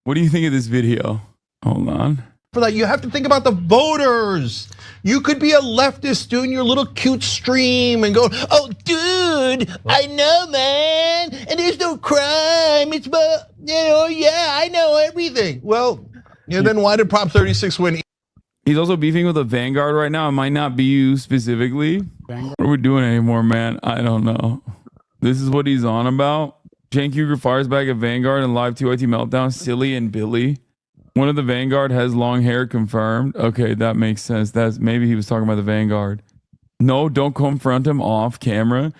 What do you think of this video? Hold on. For that, you have to think about the voters. You could be a leftist doing your little cute stream and go, oh, dude, I know, man, and there's no crime. It's about, yeah, I know everything. Well, then why did Prop 36 win? He's also beefing with a Vanguard right now. It might not be you specifically. Vanguard. What are we doing anymore, man? I don't know. This is what he's on about. Cenk fires back at Vanguard and live TYT meltdown. Silly and Billy. One of the Vanguard has long hair confirmed. Okay, that makes sense. Maybe he was talking about the Vanguard. No, don't confront him off camera.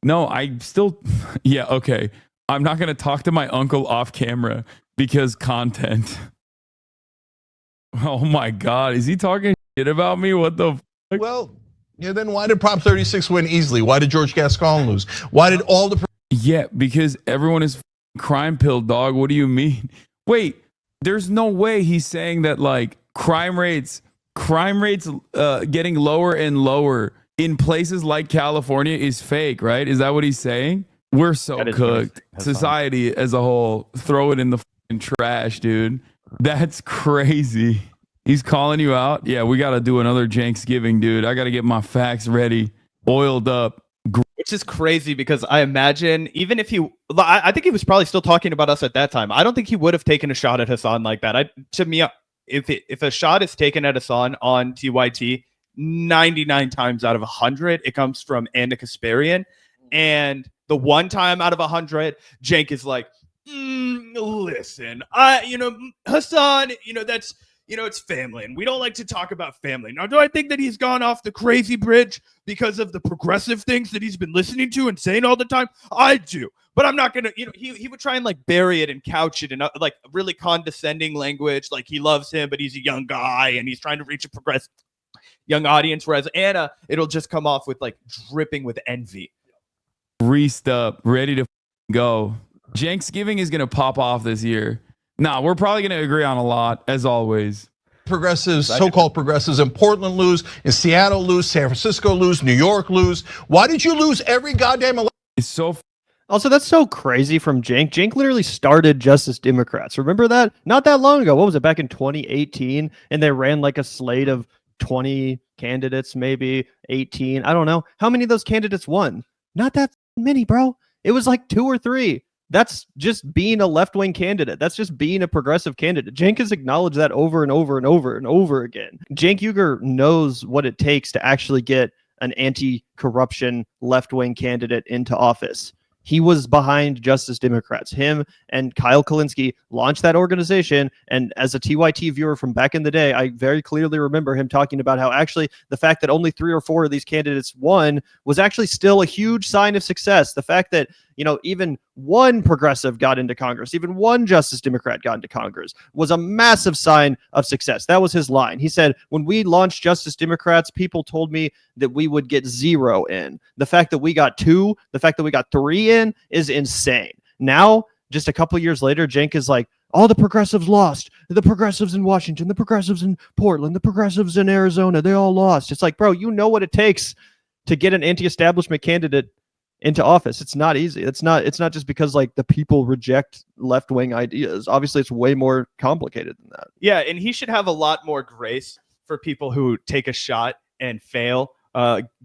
No, I still, yeah, okay. I'm not going to talk to my uncle off camera because content. Oh my God, is he talking shit about me? What the fuck? Well, then why did Prop 36 win easily? Why did George Gascon lose? Why did all the... Yeah, because everyone is crime pill, dog. What do you mean? Wait. There's no way he's saying that like crime rates getting lower and lower in places like California is fake, right? Is that what he's saying? We're so cooked. Society as a whole, throw it in the fucking trash, dude. That's crazy. He's calling you out. Yeah, we got to do another Cenksgiving, dude. I got to get my facts ready, oiled up. Which is crazy because I imagine even if I think he was probably still talking about us at that time. I don't think he would have taken a shot at Hasan like that. To me, if a shot is taken at Hasan on TYT, 99 times out of 100, it comes from Anna Kasparian. And the one time out of 100, Cenk is like, listen, Hasan, that's, it's family, and we don't like to talk about family. Now, do I think that he's gone off the crazy bridge because of the progressive things that he's been listening to and saying all the time? I do, but I'm not gonna, he would try and like bury it and couch it in like really condescending language, like he loves him, but he's a young guy and he's trying to reach a progressive young audience. Whereas Anna, it'll just come off with like dripping with envy. Greased up, ready to go. Cenksgiving is gonna pop off this year. Nah, we're probably going to agree on a lot, as always. Progressives, so-called progressives in Portland lose, in Seattle lose, San Francisco lose, New York lose. Why did you lose every goddamn election? It's so... Also, that's so crazy from Cenk. Cenk literally started Justice Democrats. Remember that? Not that long ago. What was it, back in 2018? And they ran like a slate of 20 candidates, maybe 18. I don't know. How many of those candidates won? Not that many, bro. It was like 2 or 3. That's just being a left-wing candidate. That's just being a progressive candidate. Cenk has acknowledged that over and over and over and over again. Cenk knows what it takes to actually get an anti-corruption left-wing candidate into office. He was behind Justice Democrats. Him and Kyle Kulinski launched that organization. And as a TYT viewer from back in the day, I very clearly remember him talking about how actually the fact that only 3 or 4 of these candidates won was actually still a huge sign of success. The fact that, even one progressive got into Congress, even one Justice Democrat got into Congress was a massive sign of success. That was his line. He said, when we launched Justice Democrats, people told me that we would get 0 in. The fact that we got 2, the fact that we got 3 in is insane. Now, just a couple years later, Cenk is like, all the progressives lost. The progressives in Washington, the progressives in Portland, the progressives in Arizona, they all lost. It's like, bro, you know what it takes to get an anti-establishment candidate into office. It's not easy. It's not just because like the people reject left-wing ideas. Obviously, it's way more complicated than that. Yeah, and he should have a lot more grace for people who take a shot and fail.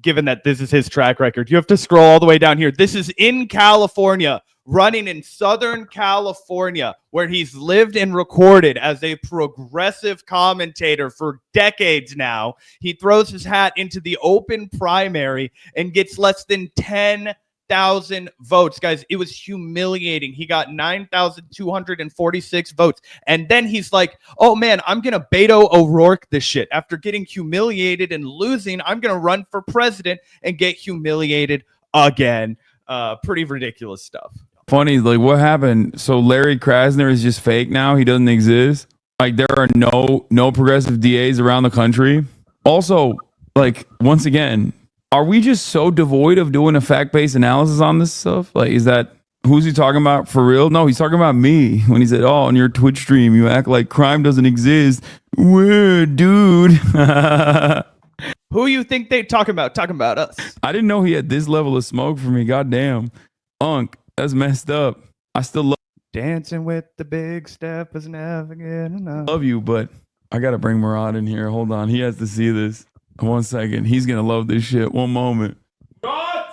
Given that this is his track record, you have to scroll all the way down here. This is in California, running in Southern California, where he's lived and recorded as a progressive commentator for decades now. He throws his hat into the open primary and gets less than 10,000 votes. Guys, it was humiliating. He got 9,246 votes. And then he's like, oh man, I'm going to Beto O'Rourke this shit. After getting humiliated and losing, I'm going to run for president and get humiliated again. Pretty ridiculous stuff. Funny, like what happened? So Larry Krasner is just fake now. He doesn't exist. Like there are no progressive DAs around the country. Also, like once again, are we just so devoid of doing a fact-based analysis on this stuff? Like, is that who's he talking about for real? No, he's talking about me when he said, "Oh, on your Twitch stream, you act like crime doesn't exist." Weird, dude. Who you think they talking about? Talking about us. I didn't know he had this level of smoke for me. Goddamn, Unc. That's messed up. I still love Dancing with the big step is never good enough. Love you, but I gotta bring Murad in here. Hold on, he has to see this. 1 second, he's gonna love this shit. One moment. Murad,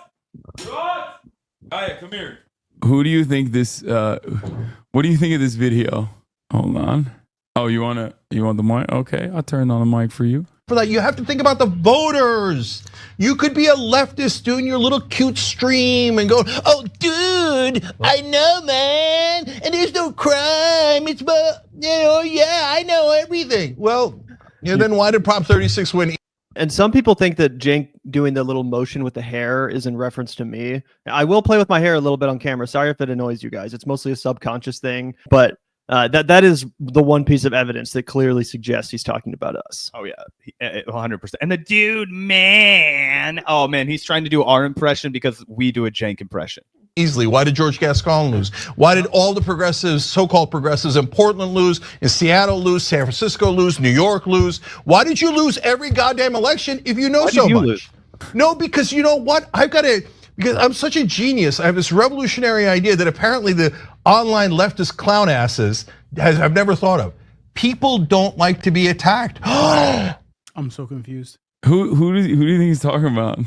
come here. Who do you think this? What do you think of this video? Hold on. Oh, you want the mic? Okay, I'll turn on the mic for you. For that, you have to think about the voters. You could be a leftist doing your little cute stream and go, oh, dude, I know, man, and there's no crime. It's, yeah, I know everything. Well, then why did Prop 36 win? And some people think that Cenk doing the little motion with the hair is in reference to me. I will play with my hair a little bit on camera. Sorry if it annoys you guys. It's mostly a subconscious thing, but that is the one piece of evidence that clearly suggests he's talking about us. Oh yeah, 100%. And the dude, man, oh man, he's trying to do our impression because we do a Cenk impression. Easily. Why did George Gascon lose? Why did all the progressives, so-called progressives in Portland lose, in Seattle lose, San Francisco lose, New York lose? Why did you lose every goddamn election if you know so much? Lose? No, because you know what? Because I'm such a genius. I have this revolutionary idea that apparently the online leftist clown asses I've never thought of. People don't like to be attacked. I'm so confused. Who do you think he's talking about?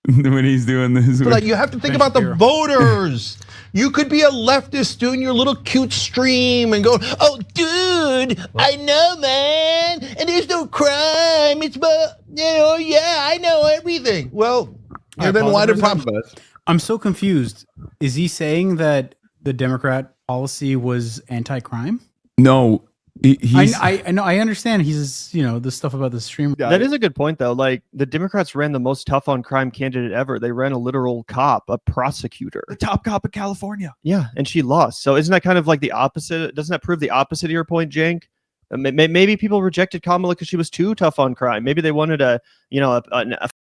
When he's doing this, but you have to think about the voters. You could be a leftist doing your little cute stream and go, oh, dude, I know, man, and there's no crime. It's, yeah, I know everything. Well, then why did Prop? I'm so confused. Is he saying that the Democrat policy was anti-crime? No. I know. I understand. He's the stuff about the stream. That is a good point, though. Like the Democrats ran the most tough on crime candidate ever. They ran a literal cop, a prosecutor, the top cop of California. Yeah, and she lost. So isn't that kind of like the opposite? Doesn't that prove the opposite of your point, Cenk? Maybe people rejected Kamala because she was too tough on crime. Maybe they wanted an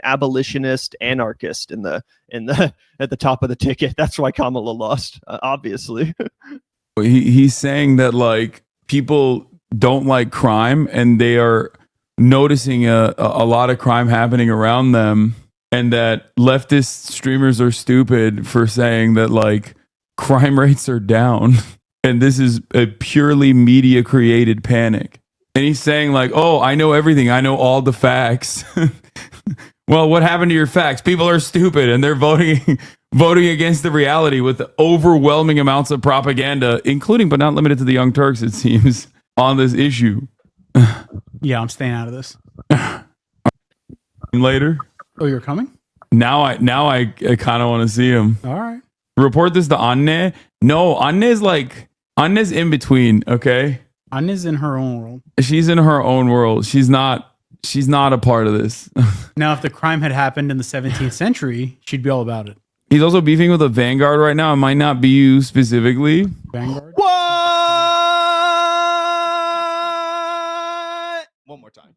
abolitionist anarchist at the top of the ticket. That's why Kamala lost, obviously. He's saying that like people don't like crime and they are noticing a lot of crime happening around them, and that leftist streamers are stupid for saying that like crime rates are down and this is a purely media created panic. And he's saying like, oh, I know everything. I know all the facts. Well, what happened to your facts? People are stupid and they're voting against the reality with overwhelming amounts of propaganda, including but not limited to the Young Turks, it seems, on this issue. Yeah, I'm staying out of this. Later. Oh, you're coming? Now I kind of want to see him. All right. Report this to Anne. No, Anne's in between, okay? Anne's in her own world. She's in her own world. She's not a part of this. Now, if the crime had happened in the 17th century, she'd be all about it. He's also beefing with a Vanguard right now. It might not be you specifically. Vanguard? What? One more time.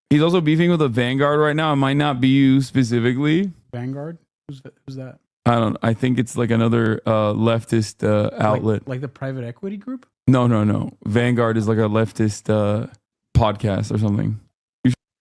He's also beefing with a Vanguard right now. It might not be you specifically. Vanguard? Who's that? I think it's like another leftist outlet. Like the private equity group? No. Vanguard is like a leftist podcast or something.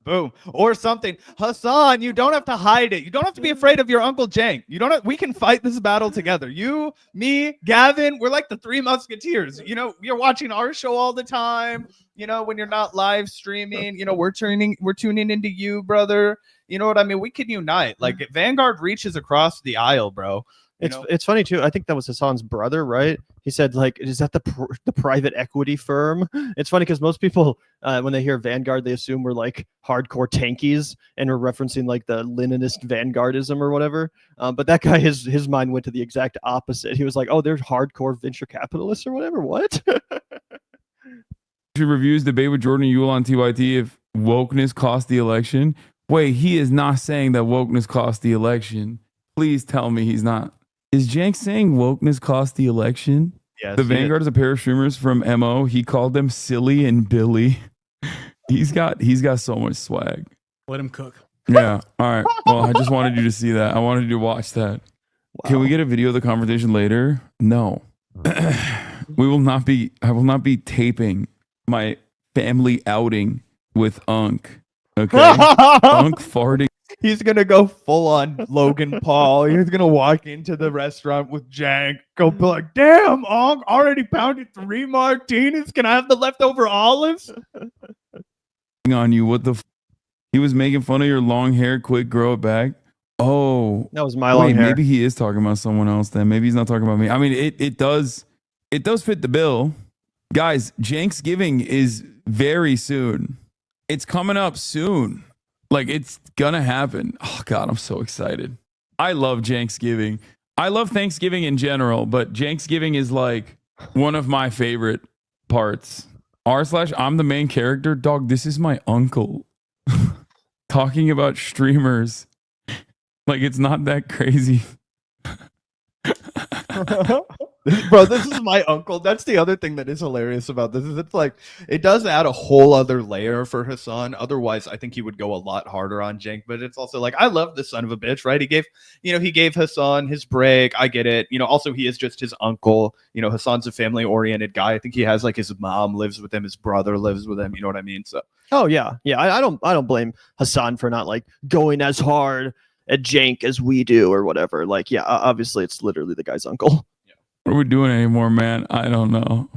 Boom. Or something. Hasan, you don't have to hide it. You don't have to be afraid of your Uncle Cenk. We can fight this battle together. You, me, Gavin, we're like the three musketeers. You're watching our show all the time. When you're not live streaming, we're tuning into you, brother. You know what I mean? We can unite. Like Vanguard reaches across the aisle, bro. It's funny too. I think that was Hasan's brother, right? He said, like, is that the private equity firm? It's funny because most people, when they hear Vanguard, they assume we're like hardcore tankies and we're referencing like the Leninist Vanguardism or whatever. But that guy, his mind went to the exact opposite. He was like, oh, they're hardcore venture capitalists or whatever. What? Reviews debate with Jordan Ewell on TYT if wokeness cost the election. Wait, he is not saying that wokeness cost the election. Please tell me he's not. Is Cenk saying wokeness cost the election? Yes. The Vanguard is a pair of streamers from MO. He called them silly and Billy. He's got so much swag. Let him cook. Yeah. All right. Well, I just wanted you to see that. I wanted you to watch that. Wow. Can we get a video of the conversation later? No. I will not be taping my family outing with Unk. Okay. Unk farting. He's gonna go full on Logan Paul. He's gonna walk into the restaurant with Cenk, go be like, "Damn, Ong, already pounded 3 martinis. Can I have the leftover olives?" On you, what the? He was making fun of your long hair. Quick, grow it back. Oh, That was my long hair. maybe he is talking about someone else. Then maybe he's not talking about me. I mean, it does fit the bill, guys. Cenksgiving is very soon. It's coming up soon. Like, it's gonna happen. Oh God, I'm so excited. I love Cenksgiving. I love Thanksgiving in general, but Cenksgiving is like one of my favorite parts. r/I'm the main character. Dog, this is my uncle talking about streamers. Like, it's not that crazy. Bro, this is my uncle. That's the other thing that is hilarious about this is it's like it does add a whole other layer for Hasan. Otherwise, I think he would go a lot harder on Cenk. But it's also like I love this son of a bitch, right? He gave Hasan his break. I get it. Also he is just his uncle. Hasan's a family-oriented guy. I think he has like his mom lives with him, his brother lives with him. You know what I mean? So Oh yeah. I don't blame Hasan for not like going as hard at Cenk as we do or whatever. Like, yeah, obviously it's literally the guy's uncle. What are we doing anymore, man? I don't know.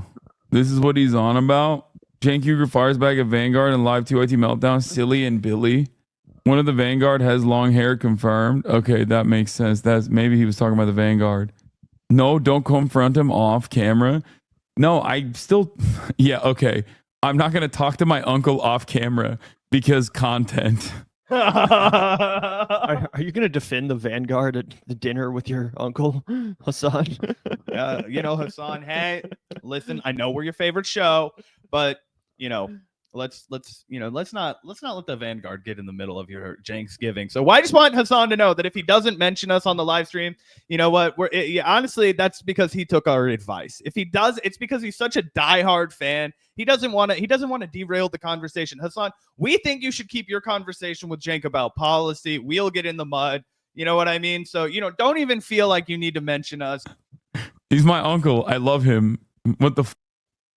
This is what he's on about. Cenk fires back at Vanguard and live 2IT meltdown. Silly and Billy. One of the Vanguard has long hair confirmed. Okay, that makes sense. Maybe he was talking about the Vanguard. No, don't confront him off camera. No, I still. Yeah, okay. I'm not going to talk to my uncle off camera because content. Are you going to defend the Vanguard at the dinner with your uncle, Hasan? Hasan, hey, listen, I know we're your favorite show, but let's not let the Vanguard get in the middle of your Cenksgiving. So I just want Hasan to know that if he doesn't mention us on the live stream, you know what? Honestly, that's because he took our advice. If he does, it's because he's such a diehard fan. He doesn't want to derail the conversation. Hasan, we think you should keep your conversation with Cenk about policy. We'll get in the mud. You know what I mean? So, don't even feel like you need to mention us. He's my uncle. I love him. What the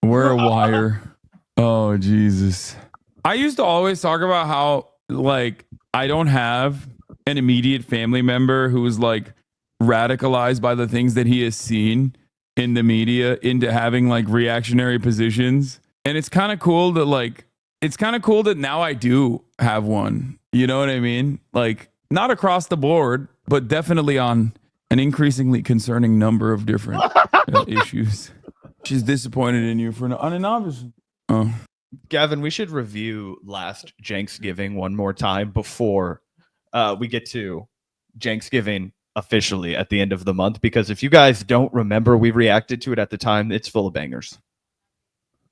Wear a wire. Oh, Jesus. I used to always talk about how, like, I don't have an immediate family member who is, like, radicalized by the things that he has seen in the media into having, like, reactionary positions. And it's kind of cool that now I do have one. You know what I mean? Like, not across the board, but definitely on an increasingly concerning number of different issues. She's disappointed in you on an obvious. Oh. Gavin, we should review last Cenksgiving one more time before we get to Cenksgiving officially at the end of the month, because if you guys don't remember, we reacted to it at the time. It's full of bangers.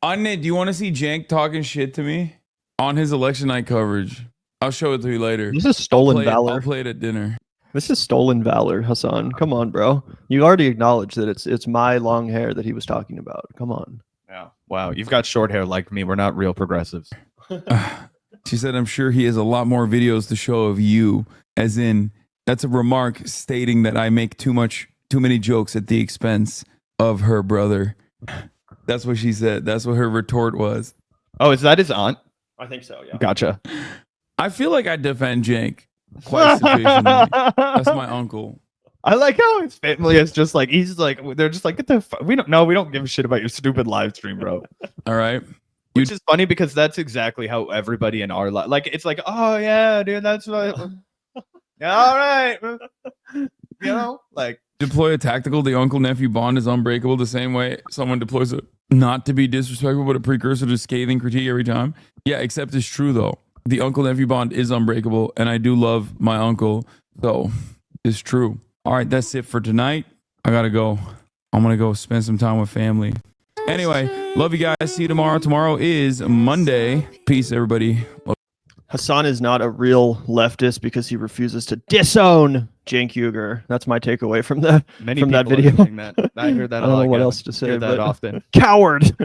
Anne, do you want to see Cenk talking shit to me on his election night coverage? I'll show it to you later. This is stolen valor. I'll play it at dinner. This is stolen valor, Hasan. Come on, bro. You already acknowledged that it's my long hair that he was talking about. Come on. Yeah. Wow. You've got short hair like me. We're not real progressives. She said, I'm sure he has a lot more videos to show of you, as in that's a remark stating that I make too many jokes at the expense of her brother. That's what she said. That's what her retort was. Oh, is that his aunt? I think so, yeah. Gotcha. I feel like I defend Cenk quite sufficiently. That's my uncle. I like how his family is just like, they're just like, get the fuck. We don't give a shit about your stupid live stream, bro. All right. Which is funny because that's exactly how everybody in our life, like, it's like, oh yeah, dude, that's what. Yeah, all right. Like, deploy a tactical. The uncle-nephew bond is unbreakable the same way someone deploys a not to be disrespectful, but a precursor to scathing critique every time. Yeah, except it's true though. The uncle-nephew bond is unbreakable, and I do love my uncle, so it's true. All right, that's it for tonight. I gotta go. I'm gonna go spend some time with family. Anyway, love you guys. See you tomorrow. Tomorrow is Monday. Peace, everybody. Hasan is not a real leftist because he refuses to disown Cenk Uygur. That's my takeaway from that video. I hear that a lot. I don't know what else to say. Hear that often. Coward.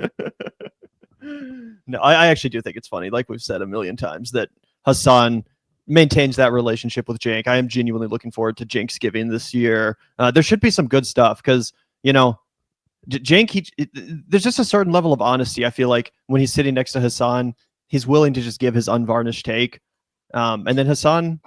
No, I actually do think it's funny, like we've said a million times, that Hasan maintains that relationship with Cenk. I am genuinely looking forward to Cenksgiving this year. There should be some good stuff because, Cenk, there's just a certain level of honesty. I feel like when he's sitting next to Hasan, he's willing to just give his unvarnished take. And then Hasan,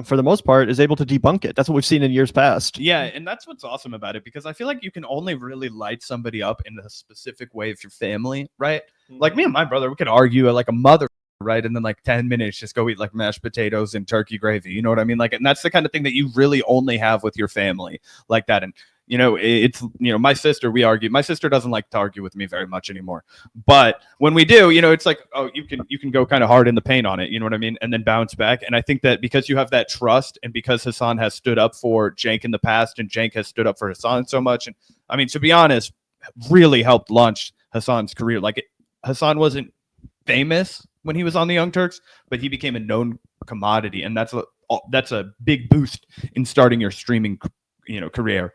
for the most part, is able to debunk it. That's what we've seen in years past. Yeah, and that's what's awesome about it, because I feel like you can only really light somebody up in a specific way if you're family, right? Like me and my brother, we could argue like a mother, right? And then like 10 minutes, just go eat like mashed potatoes and turkey gravy. You know what I mean? Like, and that's the kind of thing that you really only have with your family like that. And it's my sister, we argue. My sister doesn't like to argue with me very much anymore, but when we do, it's like, oh, you can go kind of hard in the paint on it, you know what I mean, and then bounce back. And I think that because you have that trust, and because Hasan has stood up for Cenk in the past, and Cenk has stood up for Hasan so much, and I mean, to be honest, really helped launch Hasan's career. Like, Hasan wasn't famous when he was on the Young Turks, but he became a known commodity, and that's a big boost in starting your streaming career.